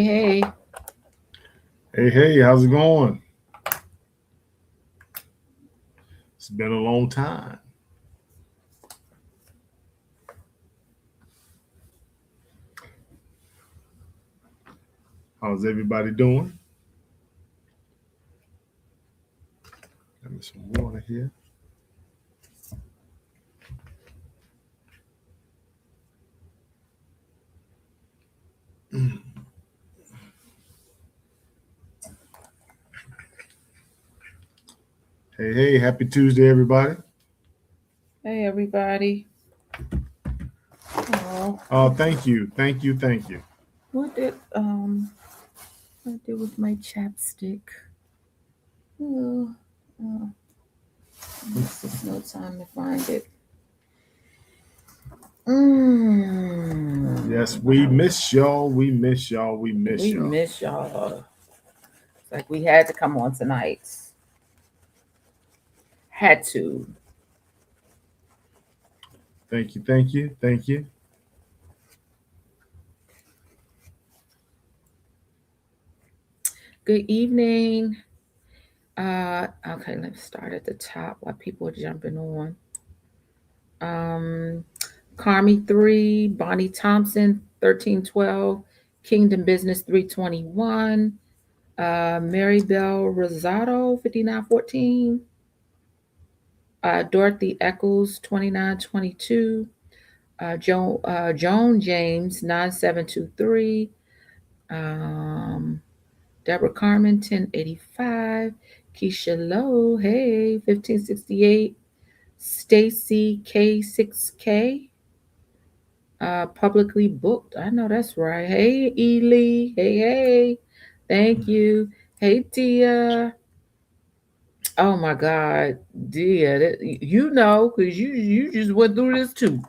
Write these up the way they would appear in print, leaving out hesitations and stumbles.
Hey. Hey, how's it going? It's been a long time. How's everybody doing? Got me some water here. Hey, happy Tuesday, everybody. Hey, everybody. Oh, Thank you. what did I do with my chapstick? Oh, oh, it's just no time to find it. Yes, we miss y'all. We miss y'all. We miss We y'all. miss y'all. It's like we had to come on tonight. Had to. Thank you. Good evening. Okay, let's start at the top while people are jumping on. Um, Carmi 3, Bonnie Thompson 1312, Kingdom Business 321, Mary Bell Rosado 5914, Dorothy Eccles 2922, Joan James 9723, um, Deborah Carmen 1085, Keisha Lowe, hey, 1568, Stacy K6K, publicly booked. I know that's right. Hey, Ely. Hey. Thank you. Hey, Tia. Oh my God, Tia. You know, because you just went through this too.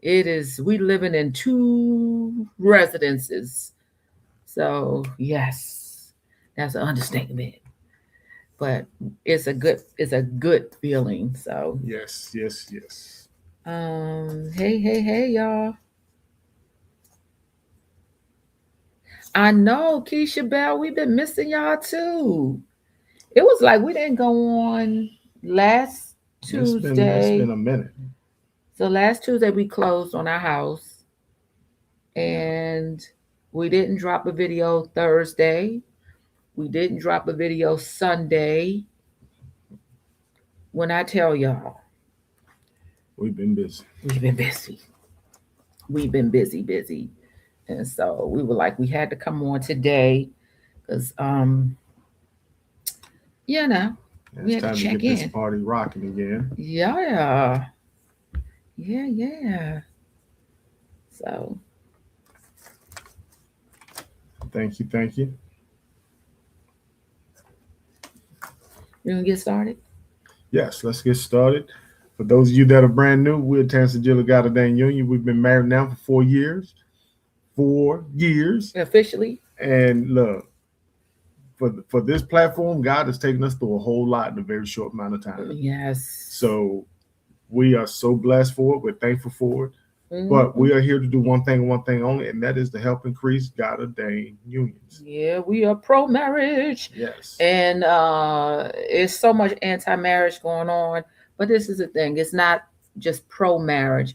It is we living in two residences. So yes, that's an understatement. But it's a good feeling. So Yes. hey, y'all. I know, Keisha Bell, we've been missing y'all too. It was like we didn't go on last It's been Tuesday. a minute. So last Tuesday we closed on our house and we didn't drop a video Thursday. We didn't drop a video Sunday. When I tell y'all, We've been busy. we've been busy. We've been busy. And so we were like, we had to come on today because you know, Yeah, we it's had to time to check get this in. party rocking again. Yeah. Yeah. So Thank you. we're gonna get started. Yes, let's get started. For those of you that are brand new, we're Terrence and Jill of God-Ordained Union. We've been married now for 4 years. 4 years. Officially. And look, for this platform, God has taken us through a whole lot in a very short amount of time. Yes. So we are so blessed for it. We're thankful for it. But Hmm. we are here to do one thing only, and that is to help increase God-Ordained unions. Yeah, we are pro marriage. Yes. And it's so much anti marriage going on. But this is the thing, it's not just pro marriage,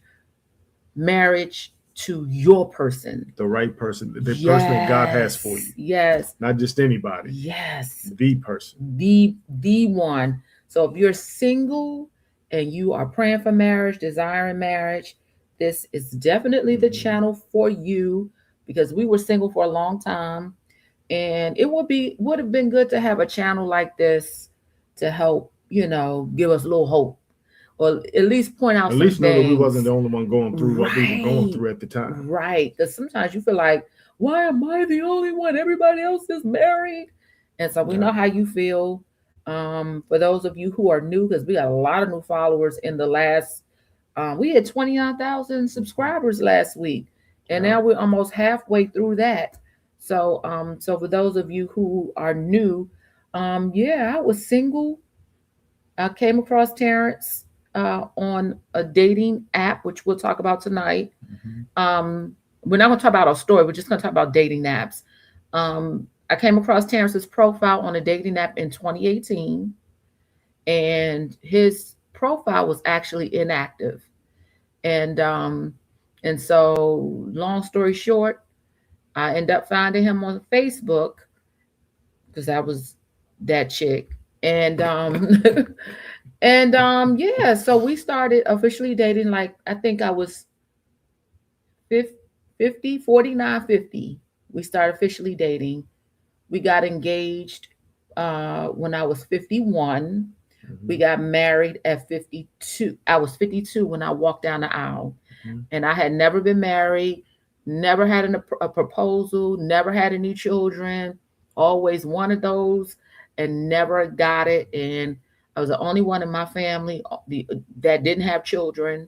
marriage to your person. The right person, the person that God has for Yes. you, Yes. not just anybody, Yes. the person. The one. So if you're single and you are praying for marriage, desiring marriage, this is definitely the Mhm. channel for you because we were single for a long time and it would have been good to have a channel like this to help, give us a little hope or at least point out At some least know that we wasn't things. the only one going through what we were going Right. through at the time. Right. Because sometimes you feel like, why am I the only one? Everybody else is married. And so we Yeah. know how you feel. For those of you who are new, because we got a lot of new followers in the last, we had 29,000 subscribers last week. And Yeah. now we're almost halfway through that. So for those of you who are new, yeah, I was single. I came across Terrence on a dating app, which we'll talk about tonight. Mhm. Um, we're not going to talk about our story. We're just going to talk about dating apps. I came across Terrence's profile on a dating app in 2018, and his profile was actually inactive. And so long story short, I ended up finding him on Facebook because I was that chick. And yeah, so we started officially dating like I think I was 50, 49, 50. We started officially dating. We got engaged when I was 51. We Mm-hmm. got married at 52. I was 52 when I walked down the aisle. Mm-hmm. And I had never been married, never had a proposal, never had any children, always wanted those and never got it. And I was the only one in my family that didn't have children.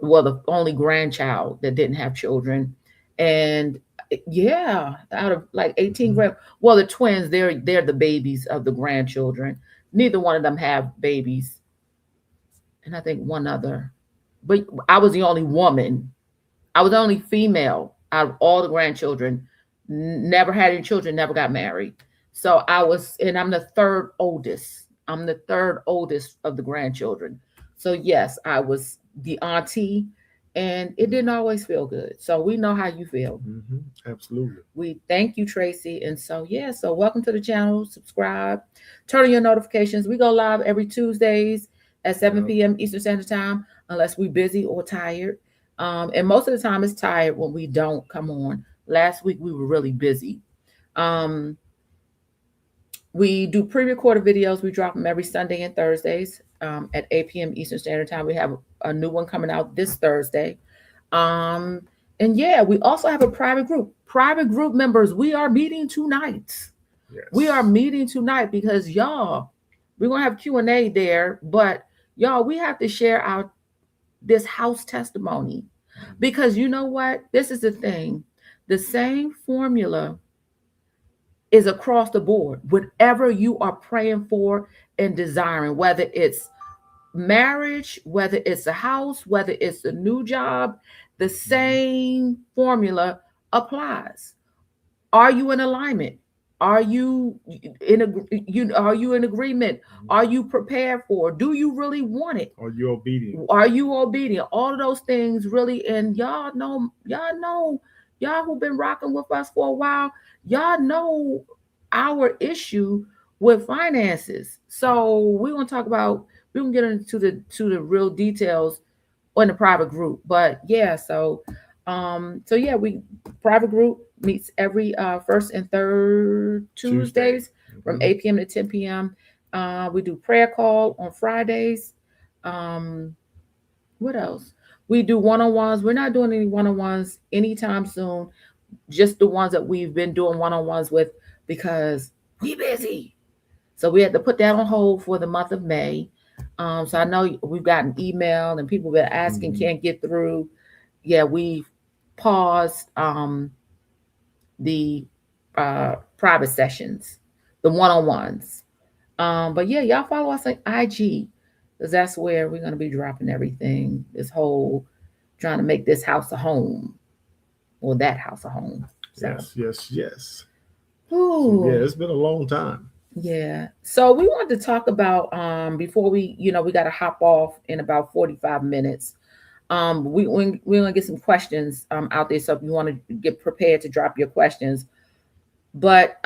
Well, the only grandchild that didn't have children. And yeah, out of like 18 Mm-hmm. well, the twins, they're the babies of the grandchildren. Neither one of them have babies, and I think one other. But I was the only woman. I was the only female out of all the grandchildren. Never had any children, never got married. So and I'm the third oldest. I'm the third oldest of the grandchildren. So yes, I was the auntie, and it didn't always feel good. So we know how you feel. Mm-hmm. Absolutely. We thank you, Tracy. And so, yeah, so welcome to the channel. Subscribe, turn on your notifications. We go live every Tuesdays at 7 Yep. p.m. Eastern Standard Time, unless we're busy or tired. And most of the time, it's tired when we don't come on. Last week, we were really busy. Um, we do pre recorded videos. We drop them every Sunday and Thursdays at 8 p.m. Eastern Standard Time. We have a new one coming out this Thursday. Um, and yeah, we also have a private group. Private group members, we are meeting tonight. We are Yes. meeting tonight because y'all, we're gonna have Q&A there, but y'all, we have to share our this house testimony because you know what? This is the thing. The same formula is across the board. Whatever you are praying for and desiring, whether it's marriage, whether it's a house, whether it's a new job, the Mm-hmm. same formula applies. Are you in alignment? Are you are you in agreement? Mm-hmm. Are you prepared for? Do you really want it? Are you obedient? Are you obedient? All of those things really, and y'all who've been rocking with us for a while, y'all know our issue with finances. So we're gonna get into the real details in the private group. But yeah, so yeah, we private group meets every first and third Tuesday. Tuesdays from Mm-hmm. 8 p.m. to 10 p.m. We do prayer call on Fridays. Um, what else? We do one-on-ones. We're not doing any one-on-ones anytime soon. Just the ones that we've been doing one-on-ones with because we busy. So we had to put that on hold for the month of May. So I know we've gotten email and people been asking, Mm-hmm. can't get through. Yeah, we paused the private sessions, the one-on-ones. But yeah, y'all follow us on IG because that's where we're gonna be dropping everything. This whole trying to make this house a home or that house a home. So, Yes. Yes. Yes. So yeah, ooh, it's been a long time. yeah. So we wanted to talk about before we got to hop off in about 45 minutes. We're gonna get some questions out there. So if you want to get prepared to drop your questions, but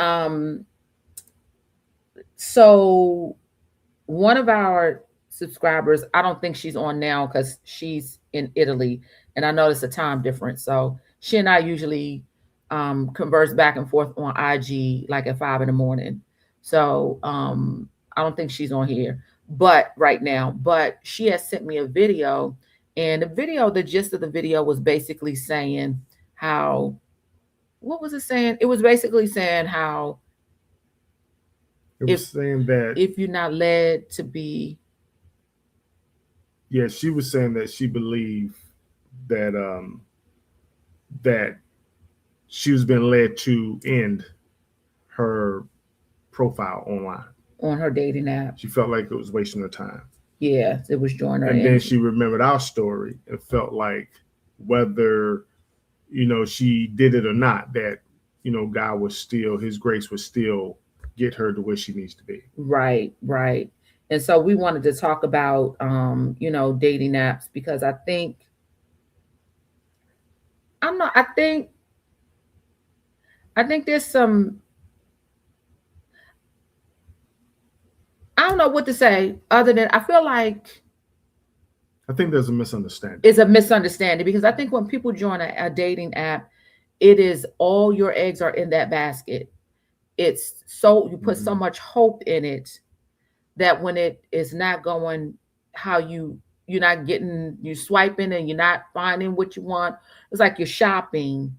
so one of our subscribers, I don't think she's on now because she's in Italy, and I know it's a time difference. So she and I usually converse back and forth on IG like at 5 in the morning. So I don't think she's on here, but right now, but she has sent me a video, and the gist of the video was basically saying how, what was it saying? It was basically saying how It if was saying that, if you're not led to be yeah, she was saying that she believed that that she was being led to end her profile online. on her dating app. She felt like it was wasting her time. Yeah, it was during her And then energy. she remembered our story and felt like whether, she did it or not, that, God was still, His grace would still get her to where she needs to be. Right, right. And so we wanted to talk about dating apps because I'm not I think there's some I don't know what to say other than I feel like I think there's a misunderstanding. it's a misunderstanding because I think when people join a dating app, it is all your eggs are in that basket. It's so you put so Hmm. much hope in it that when it is not going how you're not getting you swiping and you're not finding what you want, it's like you're shopping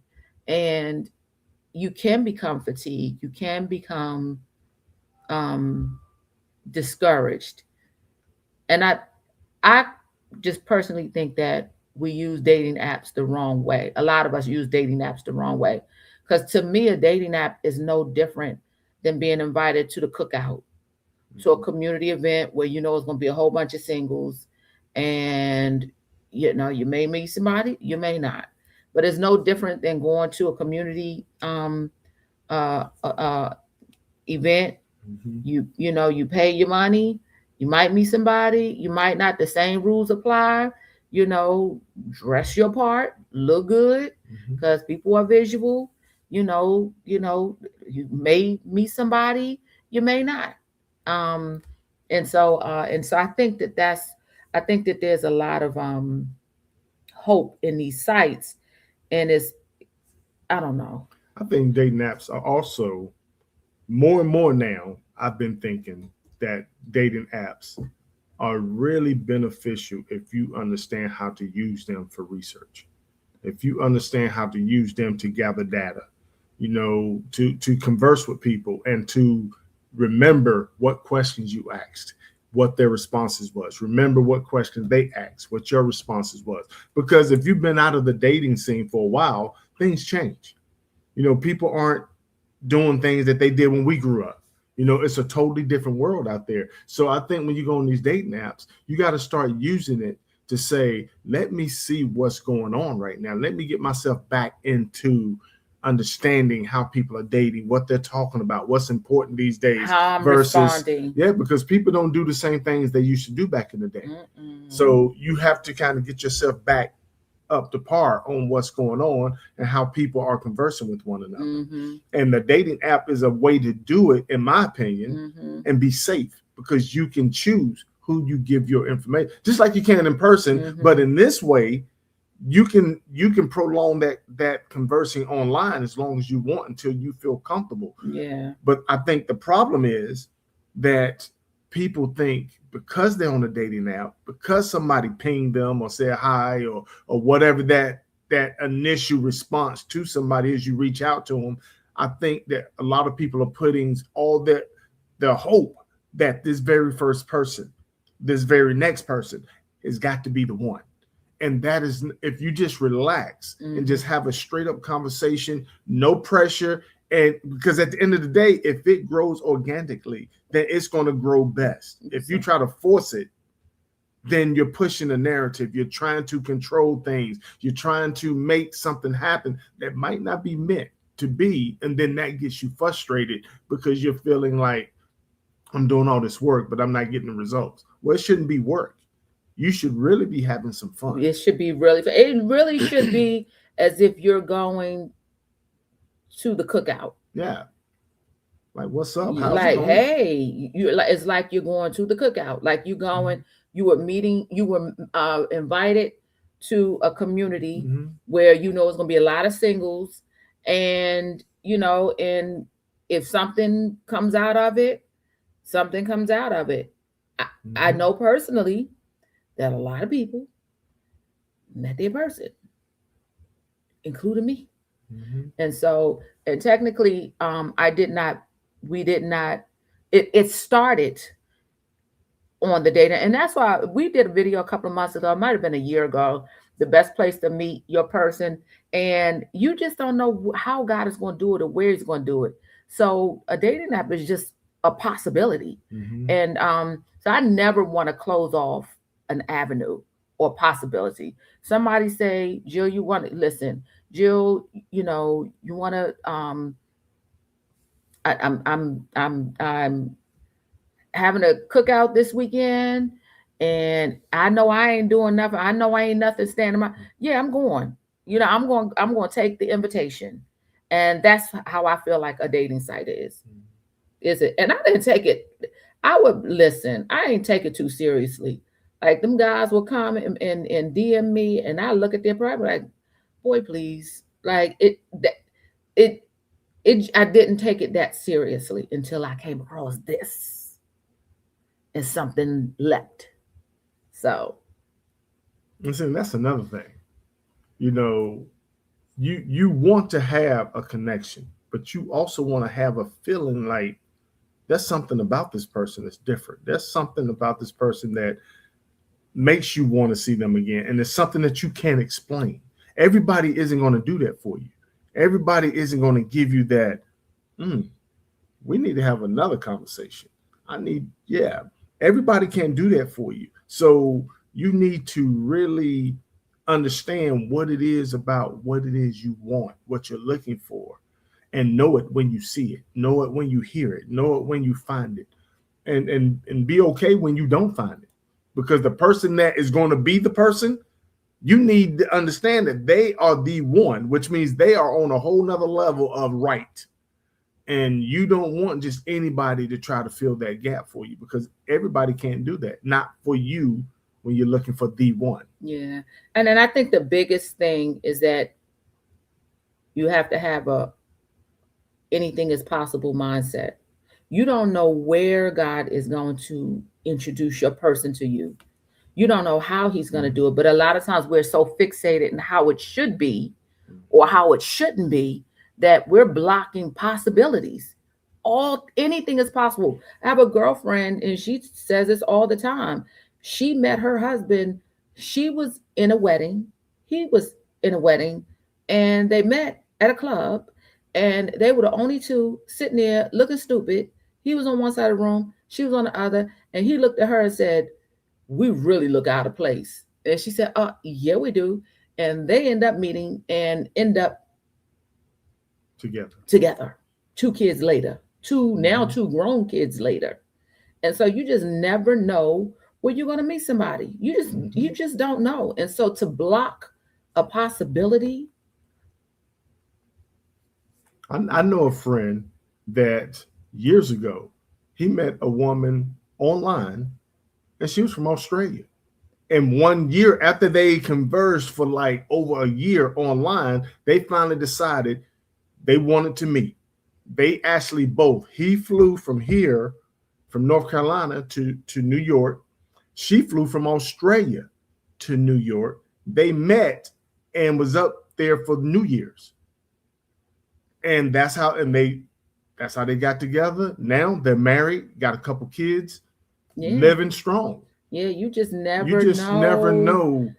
and you can become fatigued, you can become um discouraged. And I just personally think that we use dating apps the wrong way. A lot of us use dating apps the wrong way. Because to me, a dating app is no different than being invited to the cookout, to a Hmm. community event where you know it's going to be a whole bunch of singles, and you may meet somebody, you may not, but it's no different than going to a community uh, uh, uh, event. Hmm. You pay your money, you might meet somebody, you might not, the same rules apply. you know Dress your part, look good, Hmm. because people are visual. You may meet somebody, you may not. um and so I think that there's a lot of hope in these sites, and it's I don't know. I think dating apps are also more and more now. I've been thinking that dating apps are really beneficial if you understand how to use them for research, if you understand how to use them to gather data, to converse with people and to remember what questions you asked, what their responses was. Remember what questions they asked, what your responses was. Because if you've been out of the dating scene for a while, things change. People aren't doing things that they did when we grew up. It's a totally different world out there. So I think when you go on these dating apps, you got to start using it to say, let me see what's going on right now. Let me get myself back into understanding how people are dating, what they're talking about, what's important these days How I'm versus, responding. yeah, because people don't do the same things they used to do back in the day. Mm-mm. So you have to kind of get yourself back up to par on what's going on and how people are conversing with one another. Mm-hmm. And the dating app is a way to do it, in my opinion, Mm-hmm. and be safe because you can choose who you give your information, just like you can in person. But Mm-hmm. in this way, you can prolong that conversing online as long as you want until you feel comfortable. Yeah. But I think the problem is that people think because they're on a dating app, because somebody pinged them or said hi or whatever that initial response to somebody as you reach out to them, I think that a lot of people are putting all their hope that this very first person, this very next person, has got to be the one. And that is, if you just relax and Mm-hmm. just have a straight up conversation, no pressure. And because at the end of the day, if it grows organically, then it's going to grow best. If you try to force it, then you're pushing a narrative. You're trying to control things. You're trying to make something happen that might not be meant to be. And then that gets you frustrated because you're feeling like, I'm doing all this work, but I'm not getting the results. Well, it shouldn't be work. You should really be having some fun. It should be really. It really should be as if you're going to the cookout. Yeah. Like, what's up? How's it Like, going? hey, you like it's like you're going to the cookout. Like you going, you were invited to a community Mm-hmm. where it's going to be a lot of singles, and and if something comes out of it, something comes out of it. I Mm-hmm. know personally that a lot of people met their person, including me. Mm-hmm. And so, and technically, I did not, we did not, it started on the data. And that's why we did a video a couple of months ago, it might have been a year ago, the best place to meet your person. And you just don't know how God is going to do it or where he's going to do it. So a dating app is just a possibility. Mm-hmm. And so I never want to close off an avenue or possibility. Somebody say, Jill, you want to listen, Jill, you want to I'm having a cookout this weekend, and I know I ain't doing nothing. I know I ain't nothing standing my. Yeah, I'm going. I'm going to take the invitation, and that's how I feel like a dating site is. Is it? And I didn't take it. I would listen. I ain't take it too seriously. Like them guys will come and DM me, and I look at their private like, boy, please. Like it I didn't take it that seriously until I came across this and something leapt. So And so that's another thing. You know, you want to have a connection, but you also want to have a feeling like there's something about this person that's different. There's something about this person that makes you want to see them again. And it's something that you can't explain. Everybody isn't going to do that for you. Everybody isn't going to give you that, mm, we need to have another conversation. Yeah, everybody can't do that for you. So you need to really understand what it is about what it is you want, what you're looking for, and know it when you see it, know it when you hear it, know it when you find it, and be okay when you don't find it. Because the person that is going to be the person, you need to understand that they are the one, which means they are on a whole nother level of right. And you don't want just anybody to try to fill that gap for you, because everybody can't do that. Not for you when you're looking for the one. yeah, and then I think the biggest thing is that you have to have a anything is possible mindset. You don't know where God is going to introduce your person to you. You don't know how he's going to do it, but a lot of times we're so fixated in how it should be or how it shouldn't be that we're blocking possibilities. All anything is possible. I have a girlfriend and she says this all the time. She met her husband. She was in a wedding. He was in a wedding, and they met at a club, and they were the only two sitting there looking stupid. He was on one side of the room, she was on the other, and he looked at her and said, "We really look out of place." And she said, yeah, we do." And they end up meeting and end up Together. together 2 kids later, now Mm-hmm. 2 grown kids later. And so you just never know where you're going to meet somebody. You Mm-hmm. just don't know. And so to block a possibility. I know a friend that years ago, he met a woman online, and she was from Australia. And 1 year after they conversed for like over a year online, they finally decided they wanted to meet. They actually both, he flew from here, from North Carolina to New York. She flew from Australia to New York. They met and was up there for New Year's. And that's how they got together. Now they're married, got a couple kids, Yeah. living strong. Yeah, you just You never just never know. know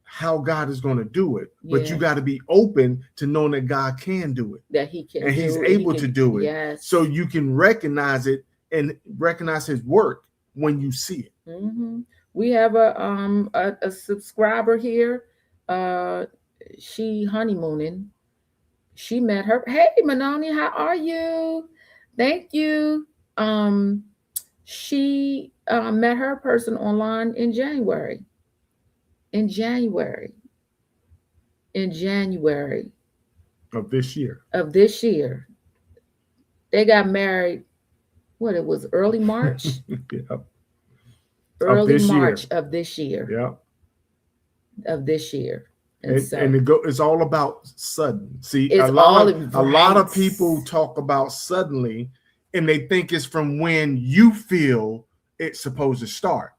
how God is going to do it, but you Yeah, got to be open to knowing that God can do it that he can and He's do it. He able to can, do it. So yes. you can recognize it and recognize His work when you see it. Hmm. We have a subscriber here. Uh she honeymooning. She met her. Hey Manoni, how are you? Thank you. She met her person online in January. In January. In January Of this year. of this year. They got married. What it was early March. Yeah. Of Early this year. March of this year. Yeah. Of this year. And And so it's all about sudden. See, it's all a lot right. of people talk about suddenly, and they think it's from when you feel it's supposed to start.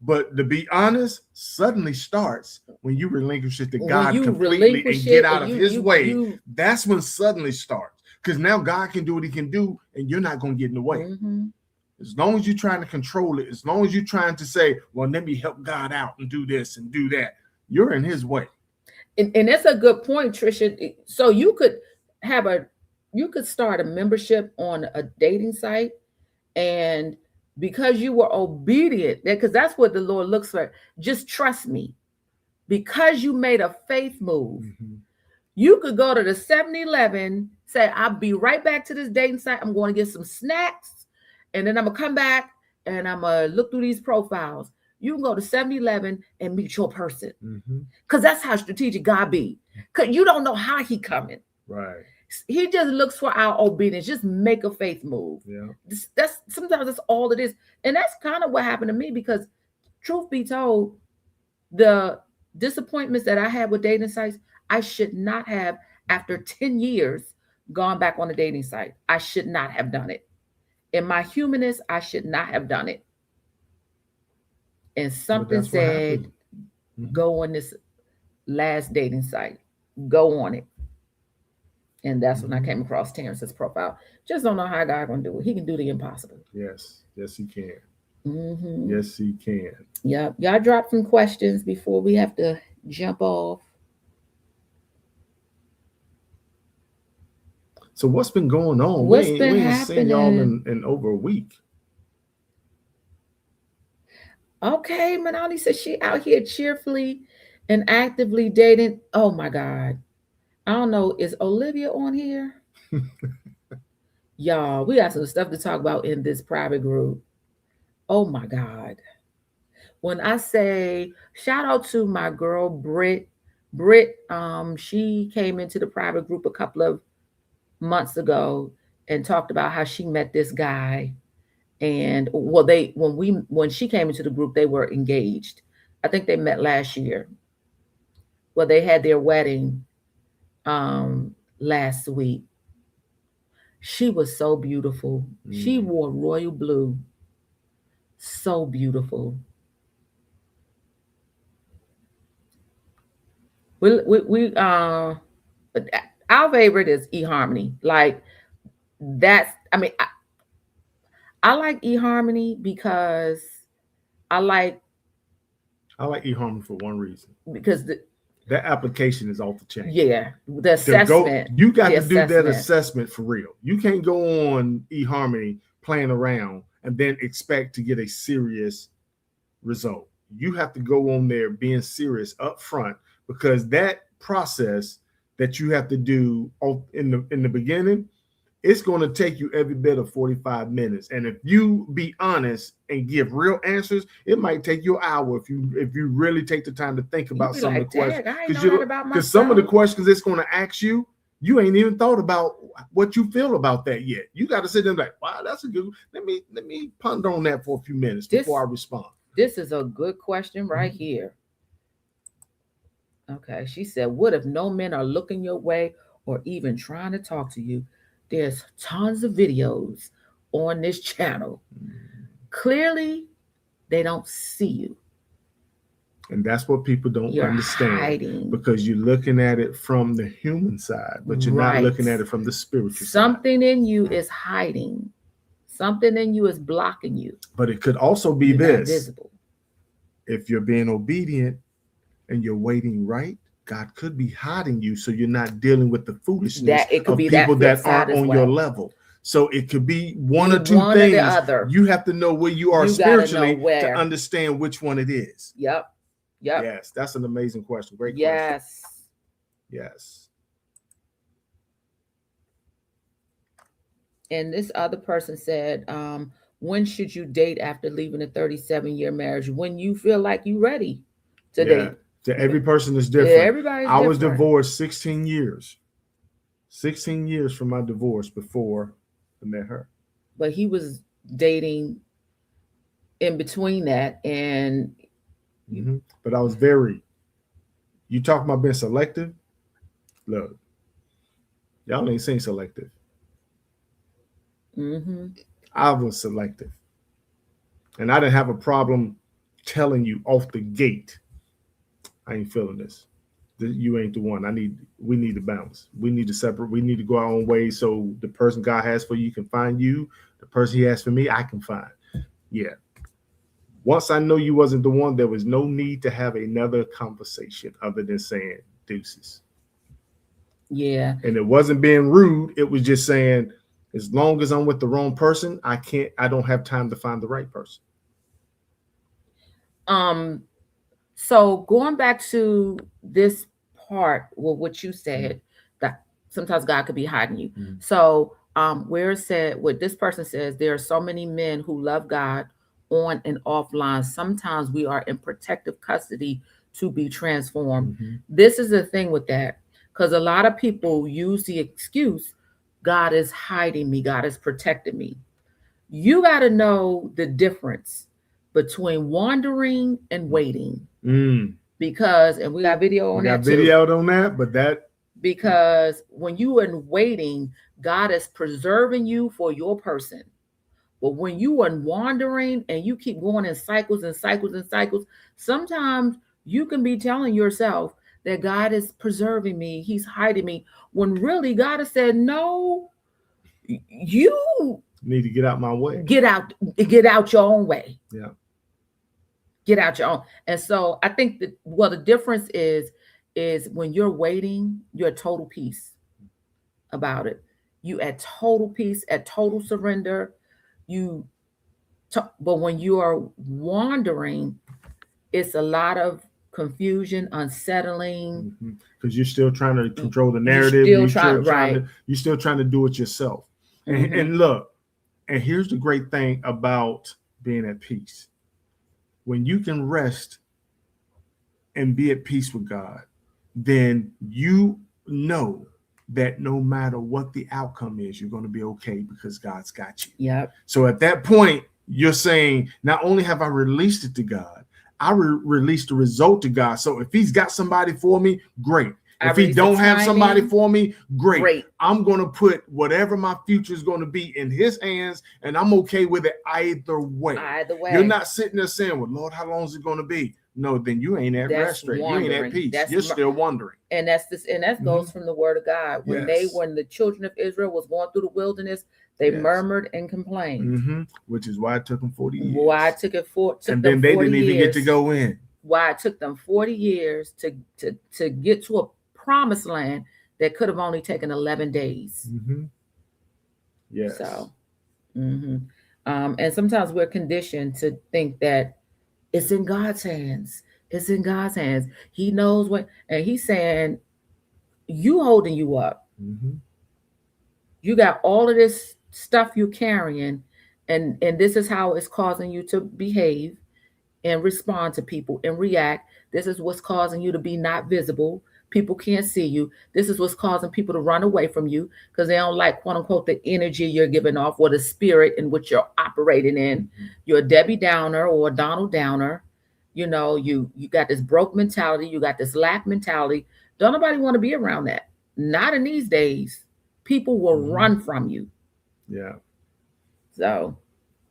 But to be honest, suddenly starts when you relinquish it to When God you completely and relinquish get it out and of you His you way. you That's when suddenly starts. Because now God can do what He can do, and you're not going to get in the way. hmm As long as you're trying to control it, as long as you're trying to say, well, let me help God out and do this and do that, you're in His way. and that's a good point, Trisha. So have a you could start a membership on a dating site, and because you were obedient, because that's what the Lord looks for. Just trust me. Because you made a faith move, Mm-hmm. You could go to the 7-Eleven, say, I'll be right back to this dating site. I'm going to get some snacks, and then I'm going to come back and I'm going to look through these profiles. You can go to 7-Eleven and meet your person. Mm-hmm. Because that's how strategic God be. Because you don't know how he coming. Right. He just looks for our obedience. Just make a faith move. Yeah. That's sometimes that's all it is. And that's kind of what happened to me because truth be told, the disappointments that I had with dating sites, I should not have, after 10 years, gone back on a dating site. I should not have done it. In my humanness, I should not have done it. And But something that's what said, happened. Mm-hmm. go on this last dating site. Go on it. And that's when I Mm-hmm. came across Terrence's profile. Just don't know how God gonna do it. He can do the impossible. Yes. Yes, he can. Mm-hmm. Yes, he can. Yep. Y'all drop some questions before we have to jump off. So what's been going on? What's been We ain't seen y'all happening? in over a week. Okay, Manali says she out here cheerfully and actively dating. Oh my God. I don't know. Is Olivia on here? Y'all, we got some stuff to talk about in this private group. Oh my God. When I say shout out to my girl Britt, she came into the private group a couple of months ago and talked about how she met this guy. And well, when she came into the group, they were engaged. I think they met last year. Well, they had their wedding last week. She was so beautiful. She Mm. wore royal blue. So beautiful. We our favorite is eHarmony. Like that's I mean I like eHarmony because I like I like eHarmony for one reason. because That application is off the chain. yeah, the To go, assessment. you got The to do that assessment. assessment for real. You can't go on eHarmony playing around and then expect to get a serious result. You have to go on there being serious up front because that process that you have to do in the beginning, it's going to take you every bit of 45 minutes. And if you be honest and give real answers, it might take you an hour if you really take the time to think You about be some of the like, questions. Dad, I ain't Because know that you about because some of the myself. questions it's going to ask you, you ain't even thought about what you feel about that yet. You got to sit there and be like, wow, that's a good. Let me ponder on that for a few minutes before I respond. This is a good question right Mhm. here. Okay, she said, what if no men are looking your way or even trying to talk to you? There's tons of videos on this channel. Clearly, they don't see you. And that's what people don't You're understand hiding. because you're looking at it from the human side, but you're not Right. looking at it from the spiritual side. Something in you is hiding. Something in you is blocking you. But it could also be You're not this: visible. if you're being obedient and you're waiting right, God could be hiding you so you're not dealing with the foolishness That it could of be that people flip that side aren't as on your well. level. So it could be one Be or two one or the things. other. You have to know where you are You gotta know spiritually to where. understand which one it is. Yep. Yep. Yes, that's an amazing question. Great question. Yes. Yes. And this other person said, when should you date after leaving a 37-year marriage? When you feel like you're ready to Yeah. date. To every person is Yeah, different. everybody's I was different. divorced 16 years. 16 years from my divorce before I met her. But he was dating in between that. And Mm-hmm. But I was very, you talking about being selective? Look, y'all ain't saying selective. mm-hmm. I was selective. And I didn't have a problem telling you off the gate, I ain't feeling this. You ain't the one. We need to bounce. We need to separate. We need to go our own way so the person God has for you can find you. The person he has for me, I can find. Yeah. Once I know you wasn't the one, there was no need to have another conversation other than saying deuces. Yeah. And it wasn't being rude. It was just saying, as long as I'm with the wrong person, I don't have time to find the right person. So going back to this part, well, what you said, sometimes God could be hiding you. Mm. So where it said what this person says, there are so many men who love God on and offline. Sometimes we are in protective custody to be transformed. Mm-hmm. This is the thing with that, because a lot of people use the excuse, God is hiding me, God is protecting me. You got to know the difference between wandering and waiting, Mm. because, and we got video We on got that too, video on that, but that. because when you are waiting, God is preserving you for your person. But when you are wandering and you keep going in cycles and cycles and cycles, sometimes you can be telling yourself that God is preserving me, He's hiding me, when really God has said, no, you Need to get out my way. get out your own way. Yeah. Get out your own. And so I think that, well, the difference is when you're waiting, you're at total peace about it. You at total peace, at total surrender. You but when you are wandering, it's a lot of confusion, unsettling. Because you're still trying to control the You're narrative. still trying, right? You're still trying to do it yourself. Mm-hmm. And look, and here's the great thing about being at peace. When you can rest and be at peace with God, then you know that no matter what the outcome is, you're going to be okay because God's got you. Yep. So at that point, you're saying, not only have I released it to God, I released the result to God. So if He's got somebody for me, great. If He don't have somebody for me, great. I'm going to put whatever my future is going to be in His hands, and I'm okay with it either way. Either way. You're not sitting there saying, well, Lord, how long is it going to be? No, then you ain't at rest. You ain't at peace. You're still wondering. And that's this, and that goes from the word of God. When when the children of Israel was going through the wilderness, they murmured and complained. Which is why it took them 40 years. Why it took it and then they didn't even get to go in. Why it took them 40 years to get to a promised land that could have only taken 11 days. Yes. So, and sometimes we're conditioned to think that it's in God's hands. It's in God's hands. He knows what, and He's saying, you holding you up. You got all of this stuff you're carrying, and this is how it's causing you to behave and respond to people and react. This is what's causing you to be not visible. People can't see you. This is what's causing people to run away from you because they don't like, quote unquote, the energy you're giving off or the spirit in which you're operating in. You're a Debbie Downer or a Donald Downer. You know, you got this broke mentality. You got this lack mentality. Don't nobody want to be around that. Not in these days. People will run from you. Yeah. So.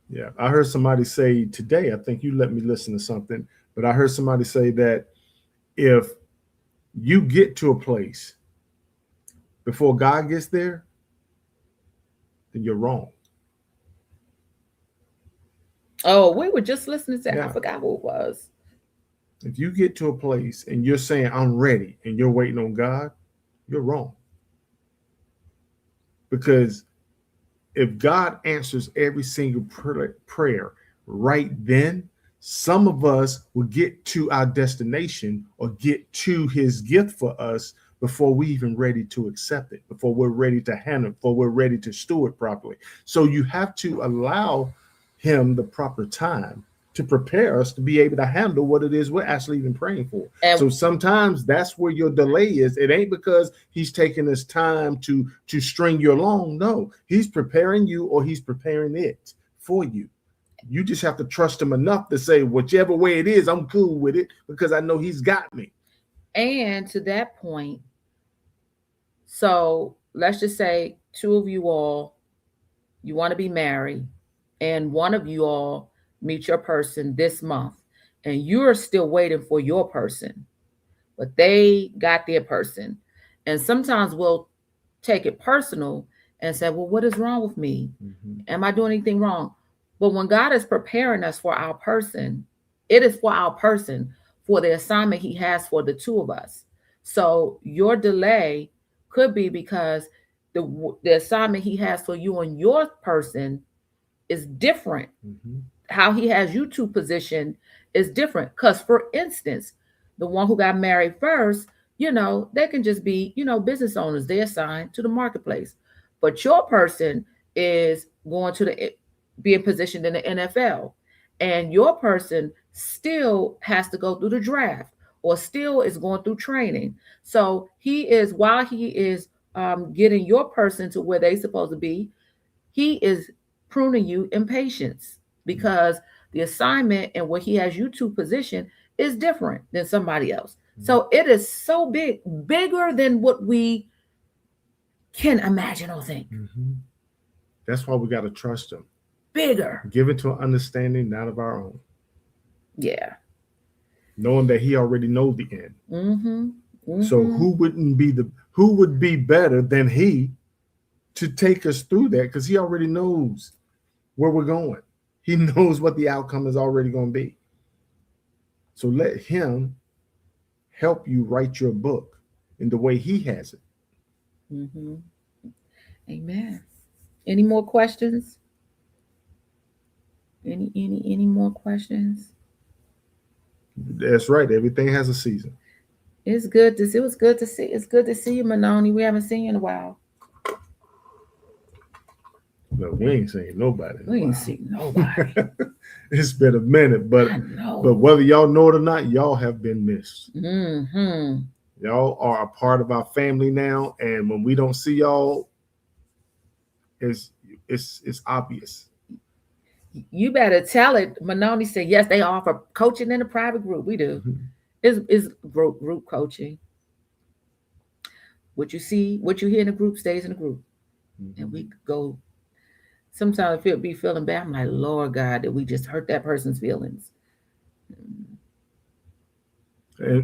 Yeah. I heard somebody say today, I think you let me listen to something, but I heard somebody say that if you get to a place before God gets there, then you're wrong. Oh, we were just listening to, I forgot who it was. If you get to a place and you're saying, I'm ready, and you're waiting on God, you're wrong. Because if God answers every single prayer right then, some of us will get to our destination or get to His gift for us before we even ready to accept it, before we're ready to handle it, before we're ready to steward properly. So you have to allow Him the proper time to prepare us to be able to handle what it is we're actually even praying for. And so sometimes that's where your delay is. It ain't because He's taking His time to string you along. No, He's preparing you, or He's preparing it for you. You just have to trust Him enough to say, whichever way it is, I'm cool with it because I know He's got me. And to that point, so let's just say two of you all, you want to be married, and one of you all meet your person this month, and you're still waiting for your person, but they got their person. And sometimes we'll take it personal and say, well, what is wrong with me? Am I doing anything wrong? But when God is preparing us for our person, it is for our person, for the assignment He has for the two of us. So your delay could be because the assignment He has for you and your person is different. How He has you two positioned is different. Because, for instance, the one who got married first, They can just be, business owners. They're assigned to the marketplace. But your person is going to being positioned in the NFL. And your person still has to go through the draft or still is going through training. So while he is getting your person to where they're supposed to be, he is pruning you in patience because the assignment and what he has you to position is different than somebody else. So it is so big, bigger than what we can imagine or think. Mm-hmm. That's why we got to trust him. Bigger. Give it to an understanding, not of our own. Yeah. Knowing that he already knows the end. Mm-hmm. So Mm-hmm. who would be better than he to take us through that? Because he already knows where we're going. He knows what the outcome is already going to be. So let him help you write your book in the way he has it. Mm-hmm. Amen. Any more questions? Any more questions? That's right. Everything has a season. It was good to see. It's good to see you, Manoni. We haven't seen you in a while. But we ain't seen nobody in a We ain't while. seen nobody. It's been a minute, I but know. whether y'all know it or not, y'all have been missed. Mm-hmm. Y'all are a part of our family now, and when we don't see y'all, it's it's obvious. You better tell it. Manoni said, yes, they offer coaching in a private group. We do. Mhm. It's group coaching. What you see, what you hear in the group stays in the group. And Mhm. we go, sometimes I be feeling bad. I'm like, Lord God, that we just hurt that person's feelings.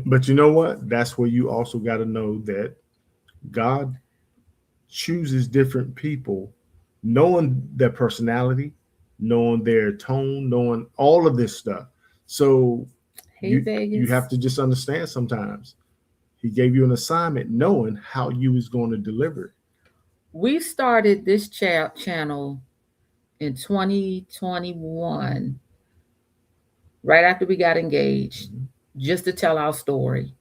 But you know what? That's where you also got to know that God chooses different people, knowing their personality, knowing their tone, knowing all of this stuff. So Hey, you Vegas. have to just understand sometimes he gave you an assignment knowing how you was going to deliver it. We started this channel in 2021, right after we got engaged, Mhm. just to tell our story.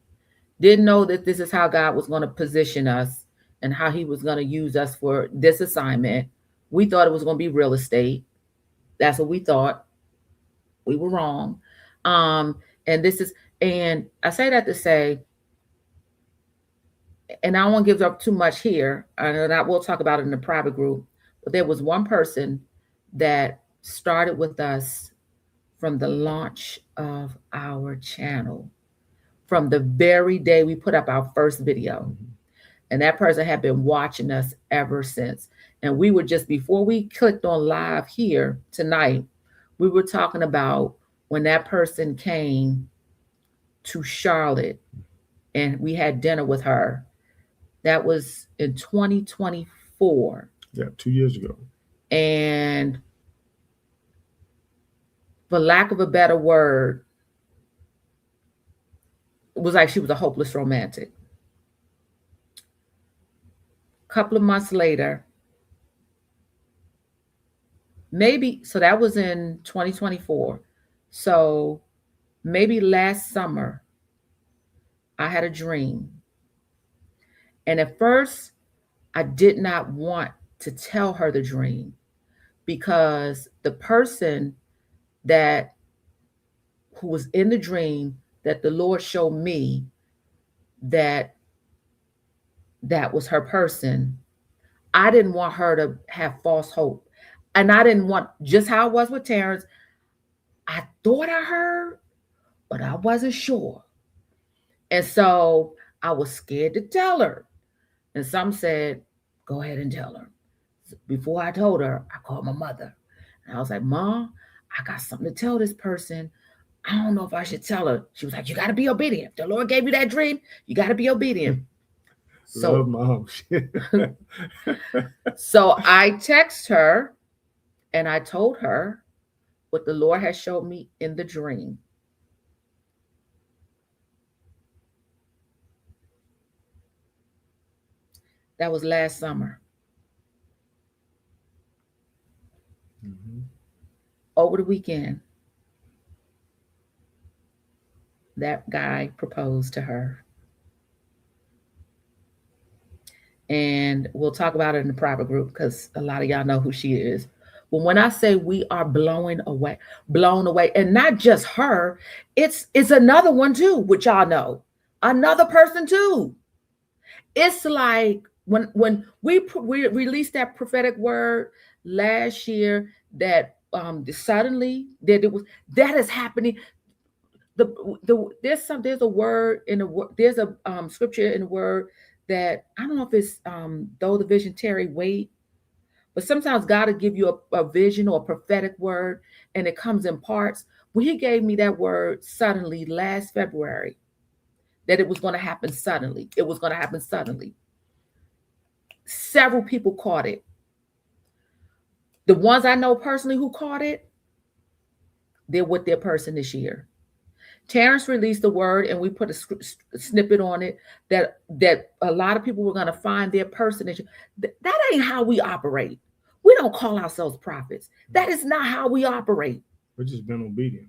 Didn't know that this is how God was going to position us and how he was going to use us for this assignment. We thought it was going to be real estate. That's what we thought. We were wrong. Um, and this is, and I say that to say, and I won't give up too much here, and I will talk about it in the private group, but there was one person that started with us from the launch of our channel, from the very day we put up our first video. Mhm. And that person had been watching us ever since. And we were just, before we clicked on live here tonight, we were talking about when that person came to Charlotte and we had dinner with her. That was in 2024. Yeah, 2 years ago. And for lack of a better word, it was like she was a hopeless romantic. A couple of months later, maybe, so that was in 2024. So maybe last summer, I had a dream. And at first, I did not want to tell her the dream because the person that who was in the dream that the Lord showed me that that was her person, I didn't want her to have false hope. And I didn't want, just how it was with Terrence, I thought I heard, but I wasn't sure. And so I was scared to tell her. And some said, go ahead and tell her. Before I told her, I called my mother. And I was like, Mom, I got something to tell this person. I don't know if I should tell her. She was like, you got to be obedient. The Lord gave you that dream. You got to be obedient. So, Love mom. so I text her and I told her what the Lord has showed me in the dream. That was last summer. Mhm. Over the weekend, that guy proposed to her. and we'll talk about it in the private group because a lot of y'all know who she is. But when I say we are blown away, and not just her, it's another one too, which y'all know, another person too. It's like when we released that prophetic word last year that suddenly that it was that is happening. There's a word in the word, there's a scripture in the word that I don't know if it's though the vision tarry wait, but sometimes God will give you a vision or a prophetic word and it comes in parts. When he gave me that word suddenly last February, that it was going to happen suddenly, it was going to happen suddenly. Several people caught it. The ones I know personally who caught it, they're with their person this year. Terrence released the word, and we put a snippet on it that a lot of people were going to find their person. That ain't how we operate. We don't call ourselves prophets. That is not how we operate. We're just being obedient.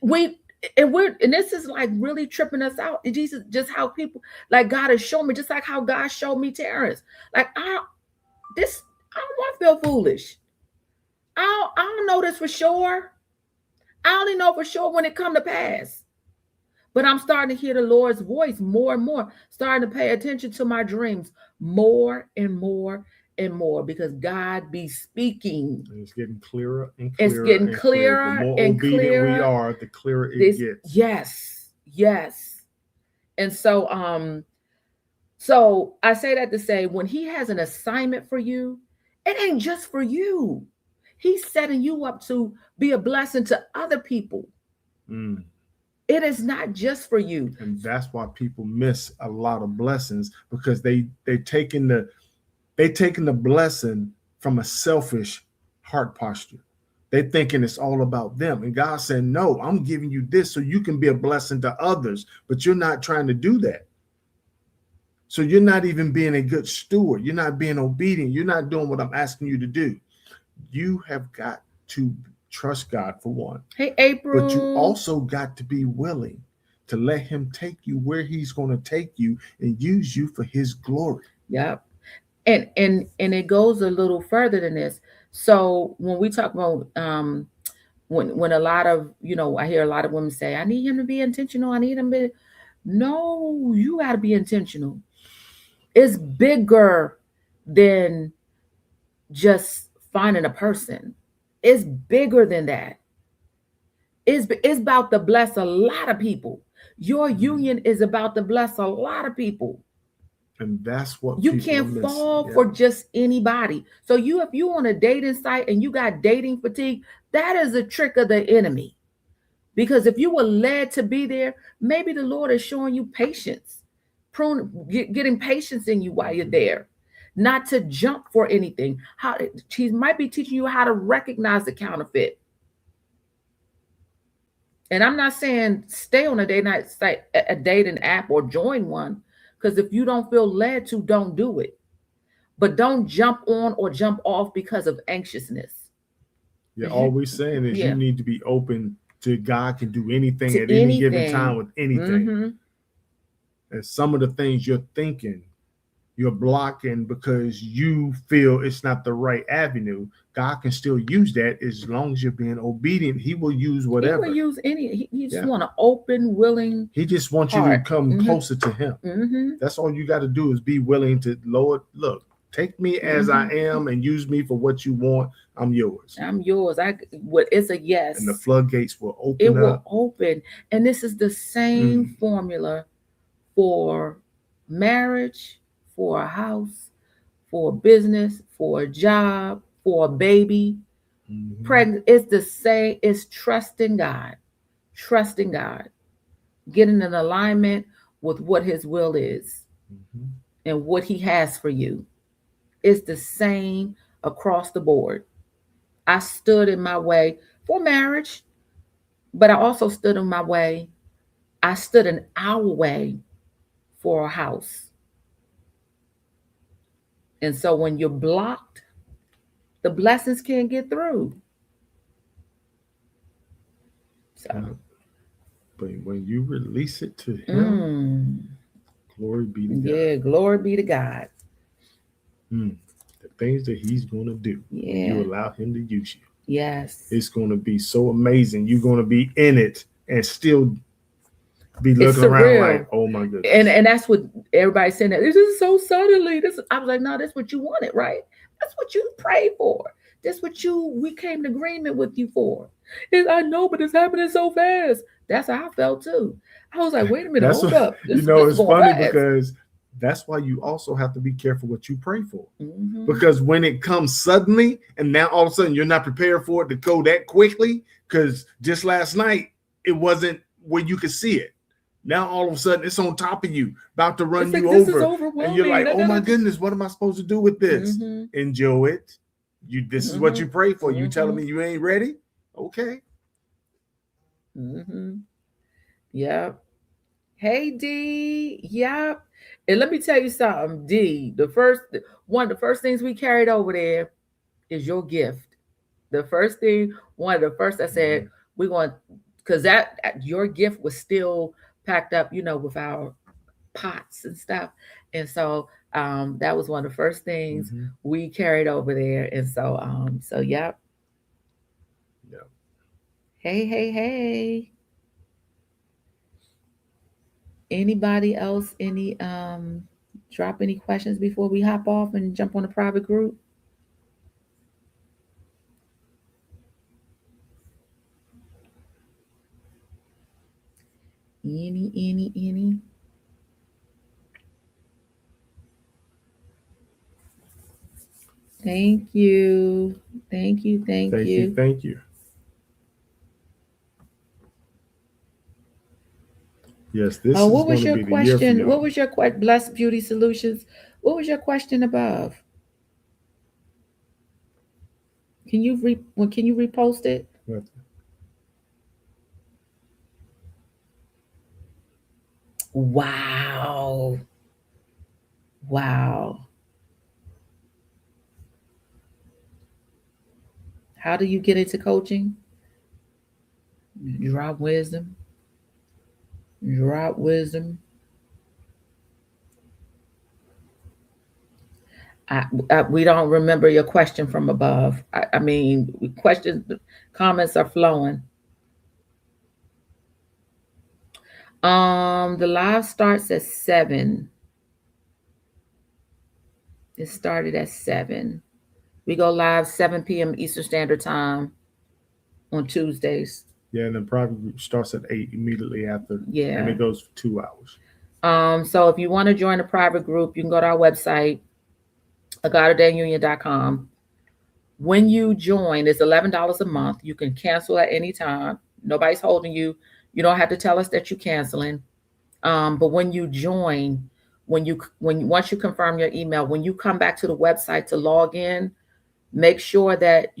We and this is like really tripping us out. Jesus, just how people like God has shown me, just like how God showed me Terrence. Like I don't want to feel foolish. I don't know this for sure. I only know for sure when it come to pass. But I'm starting to hear the Lord's voice more and more, starting to pay attention to my dreams more and more and more because God be speaking. And it's getting clearer and It's clearer getting and clearer. clearer The more and obedient we clearer. are, the clearer it gets. Yes, yes. And so I say that to say when he has an assignment for you, it ain't just for you. He's setting you up to be a blessing to other people. Mm. It is not just for you. And that's why people miss a lot of blessings because they taking the blessing from a selfish heart posture. They thinking it's all about them. And God said, no, I'm giving you this so you can be a blessing to others, but you're not trying to do that. So you're not even being a good steward. You're not being obedient. You're not doing what I'm asking you to do. You have got to trust God for one. Hey, April. But you also got to be willing to let him take you where he's going to take you and use you for his glory. Yep. And it goes a little further than this. So when we talk about when a lot of, I hear a lot of women say, I need him to be intentional. I need him to no, you gotta be intentional. It's bigger than just finding a person. It's bigger than that. It's about to bless a lot of people. Your union is about to bless a lot of people. And that's what you can't fall for just anybody. So if you on a dating site and you got dating fatigue, that is a trick of the enemy. Because if you were led to be there, maybe the Lord is showing you patience, getting patience in you while you're there, not to jump for anything. He might be teaching you how to recognize the counterfeit. And I'm not saying stay on a dating site, a dating app, or join one, because if you don't feel led to, don't do it. But don't jump on or jump off because of anxiousness. Yeah, all we're saying is you need to be open to God can do anything at any given time with anything. Mm-hmm. And some of the things you're thinking, you're blocking because you feel it's not the right avenue. God can still use that as long as you're being obedient. He will use whatever. He will use any. He just want an open, willing. He just wants you to come closer to him. Mm-hmm. That's all you got to do is be willing to, Lord, look, take me as I am and use me for what you want. I'm yours. I'm yours. It's a yes. And the floodgates will open. It will open. And this is the same formula for marriage, for a house, for a business, for a job, for a baby. Pregnant. It's the same. It's trusting God. Trusting God. Getting in alignment with what his will is and what he has for you. It's the same across the board. I stood in my way for marriage, but I also stood in my way. I stood in our way for a house. And so when you're blocked, the blessings can't get through. So, but when you release it to him, glory be to God. Yeah, glory be to God. Mm. The things that he's going to do when you Yeah. allow him to use you, Yes. it's going to be so amazing. You're going to be in it and still be It's looking around like, surreal. oh my And goodness. and that's what everybody's saying, that this is so suddenly. This, I was like, no, that's what you wanted, right? That's what you prayed for. That's what we came to agreement with you for. Is I know, but it's happening so fast. That's how I felt too. I was like, wait a minute, That's hold what, up. This is it's going funny fast. because that's why you also have to be careful what you pray for. Hmm. Because when it comes suddenly and now all of a sudden you're not prepared for it to go that quickly, because just last night it wasn't where you could see it. Now all of a sudden it's on top of you, about to run It's you like this is over, and you're overwhelming, like, and I "Oh my gotta just. goodness, what am I supposed to do with this?" Hmm. Enjoy it. This is what Hmm. you pray for. You telling Hmm. me you ain't ready? Okay. Hmm. Yep. Hey D. Yep. And let me tell you something, D. The first things we carried over there is your gift. The first thing, one of the first I said, Mhm. we're going, because your gift was still packed up, with our pots and stuff. And so that was one of the first things Mhm. we carried over there. And so yep. Yeah. Hey, hey, hey. Anybody else, drop any questions before we hop off and jump on a private group? Any. Thank you. Thank you. Thank Thank you. you. Thank you. Yes, this is What going was to your be the year for question? What y'all. was your Blessed Beauty Solutions? What was your question above? Can you repost it? Wow. Wow. How do you get into coaching? Drop wisdom. Drop wisdom. We don't remember your question from above. I mean, questions, comments are flowing. The live starts at 7. It started at 7. We go live 7 p.m. Eastern Standard Time on Tuesdays. Yeah, and the private group starts at 8 immediately after, and Yeah. it goes for 2 hours. So if you want to join a private group, you can go to our website, God-Ordained When you join, it's $11 a month. You can cancel at any time. Nobody's holding you. You don't have to tell us that you're canceling. But when you join, when once you confirm your email, when you come back to the website to log in, make sure that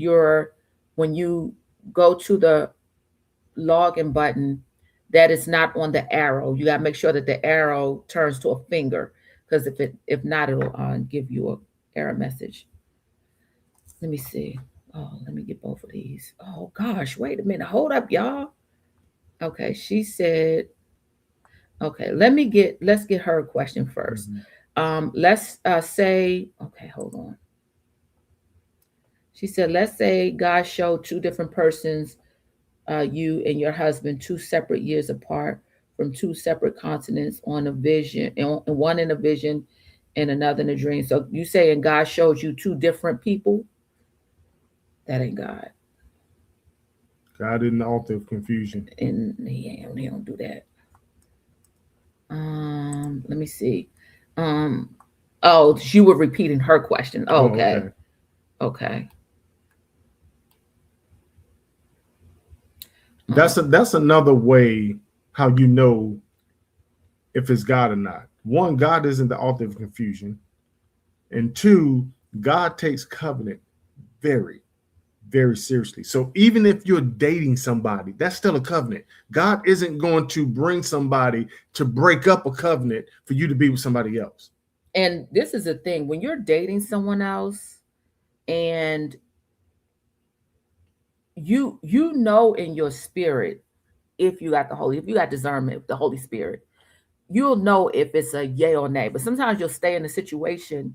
when you go to the login button, that it's not on the arrow. You got to make sure that the arrow turns to a finger, because if not, it'll give you a error message. Let me see. Oh, let me get both of these. Oh gosh, wait a minute. Hold up, y'all. Okay, she said. Okay, let's get her question first. Mhm. Let's say. Okay, hold on. She said, let's say God showed two different persons, you and your husband, 2 separate years apart from 2 separate continents on a vision, and one in a vision and another in a dream. So you saying God showed you two different people? That ain't God. God isn't the author of confusion. And he don't do that. Let me see. Um, oh, you were repeating her question. Oh, Oh, okay. okay. Okay. That's another way how you know if it's God or not. One, God isn't the author of confusion, and two, God takes covenant very, very seriously. So even if you're dating somebody, that's still a covenant. God isn't going to bring somebody to break up a covenant for you to be with somebody else. And this is the thing, when you're dating someone else, and you know in your spirit, if you got discernment, the Holy Spirit, you'll know if it's a yay or nay. But sometimes you'll stay in a situation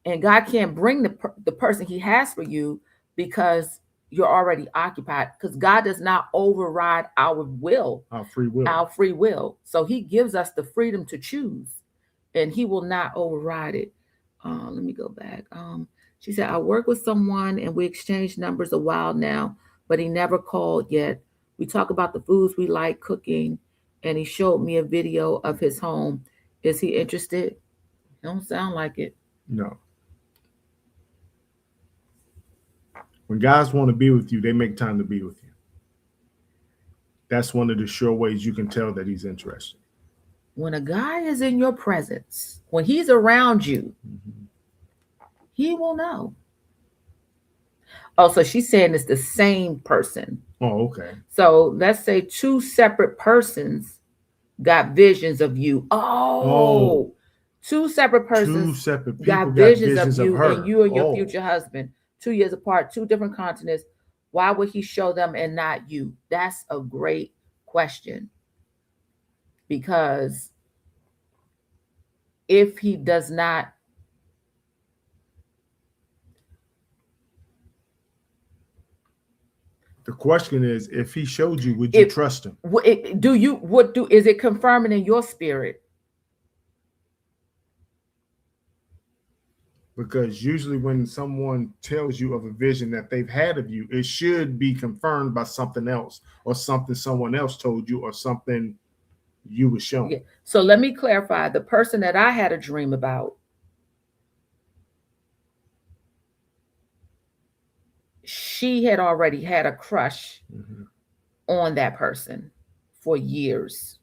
And God can't bring the person he has for you because you're already occupied, because God does not override our will, our free will. our free will. So he gives us the freedom to choose, and he will not override it. Let me go back. She said, I work with someone and we exchanged numbers a while now, but he never called yet. We talk about the foods we like cooking, and he showed me a video of his home. Is he interested? Don't sound like it. No. When guys want to be with you, they make time to be with you. That's one of the sure ways you can tell that he's interested. When a guy is in your presence, when he's around you, Mm-hmm. he will know. Oh, so she's saying it's the same person. Oh, okay. So let's say two separate persons got visions of you. Oh, Oh, two separate two persons separate people got got visions of visions of you, and her. you and your Oh, future husband, 2 years apart, two different continents. Why would he show them and not you? That's a great question. Because if he does not, the question is, if he showed you, would you if trust him? do you, what do, is it confirming in your spirit? Because usually when someone tells you of a vision that they've had of you, it should be confirmed by something else, or something someone else told you, or something you were shown. Yeah. So let me clarify. The person that I had a dream about, she had already had a crush Mm-hmm. on that person for years.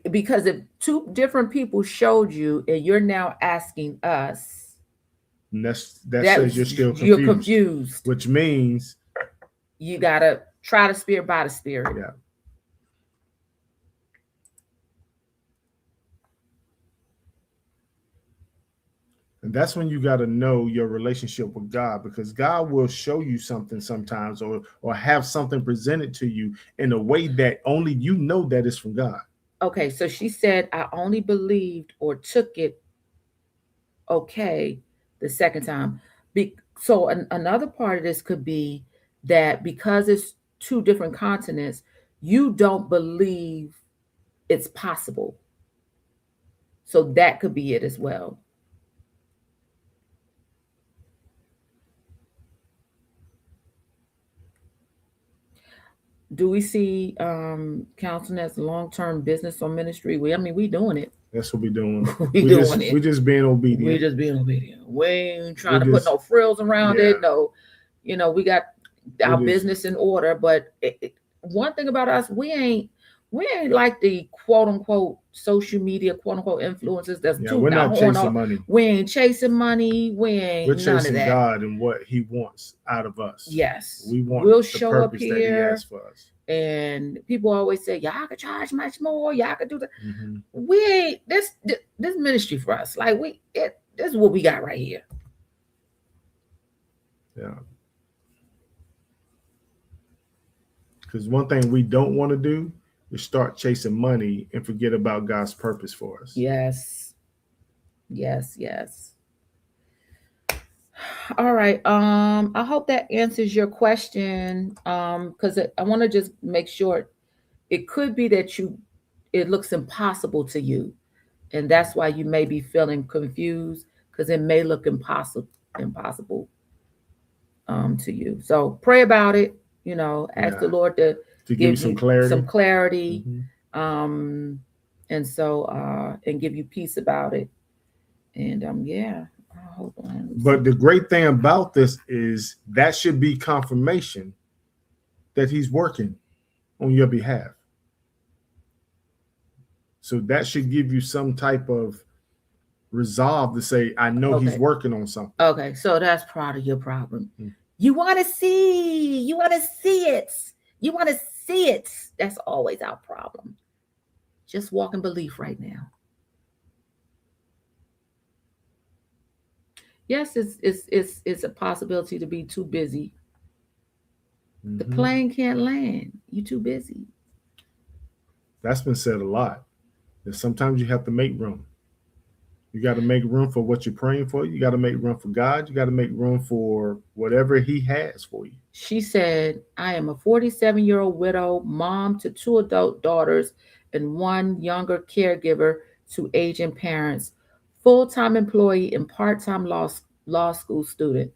Because if two different people showed you and you're now asking us, And that that says you're still you're confused, confused. which means, You gotta try the spirit by the spirit. yeah. And that's when you got to know your relationship with God, because God will show you something sometimes, or have something presented to you in a way that only you know that is from God. Okay, so she said, I only believed or took it okay the second time. So another part of this could be that because it's two different continents, you don't believe it's possible. So that could be it as well. Do we see counseling as long-term business or ministry? I mean, we doing it. That's what we're doing. We We doing just it. we just being We obedient. just being obedient. We ain't We trying to put just no frills around yeah. it. No, we got We our just business in order. But one thing about us, we ain't like the quote unquote social media quote unquote influencers that's yeah. We're tooting our not horn. chasing money. We ain't chasing money. We We're ain't none of chasing that. God and what He wants out of us. Yes, We want we'll the show up purpose that He here, has for us. and people always say y'all could charge much more. Y'all could do that. Mm-hmm. We ain't this ministry for us. Like this is what we got right here. Yeah. Because one thing we don't want to do is start chasing money and forget about God's purpose for us. Yes, yes, yes. All right. I hope that answers your question. Because I want to just make sure, it could be that it looks impossible to you, and that's why you may be feeling confused, because it may look impossible to you. So pray about it. Ask the Yeah. Lord to To give you give some you clarity. some clarity, Mm-hmm. um, and give you peace about it. And yeah, hold on. But the great thing about this is that should be confirmation that He's working on your behalf. So that should give you some type of resolve to say, I know He's Okay. working on something. Okay, so that's part of your problem. Mm. You want to see, you want to see it. You want to see it. That's always our problem. Just walk in belief right now. Yes, it's a possibility to be too busy. The Mm-hmm. plane can't land. You too busy. That's been said a lot. That sometimes you have to make room. You got to make room for what you're praying for. You got to make room for God. You got to make room for whatever He has for you. She said, I am a 47-year-old widow, mom to two adult daughters, and one younger caregiver to aging parents, full time employee, and part time law school student.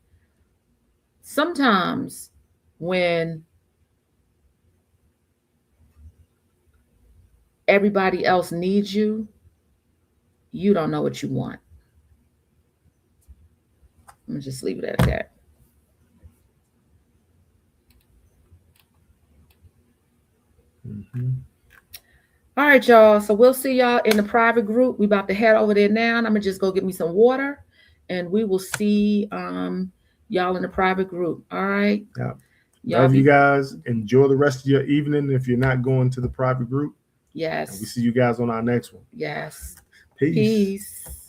Sometimes when everybody else needs you, you don't know what you want. I'm gonna just leave it at that. Hmm. All right, y'all. So we'll see y'all in the private group. We about to head over there now, and I'm gonna just go get me some water, and we will see y'all in the private group. All right, Yeah. y'all Love you be guys. Enjoy the rest of your evening if you're not going to the private group. And we yes, see you guys on our next one. yes. Peace. Peace.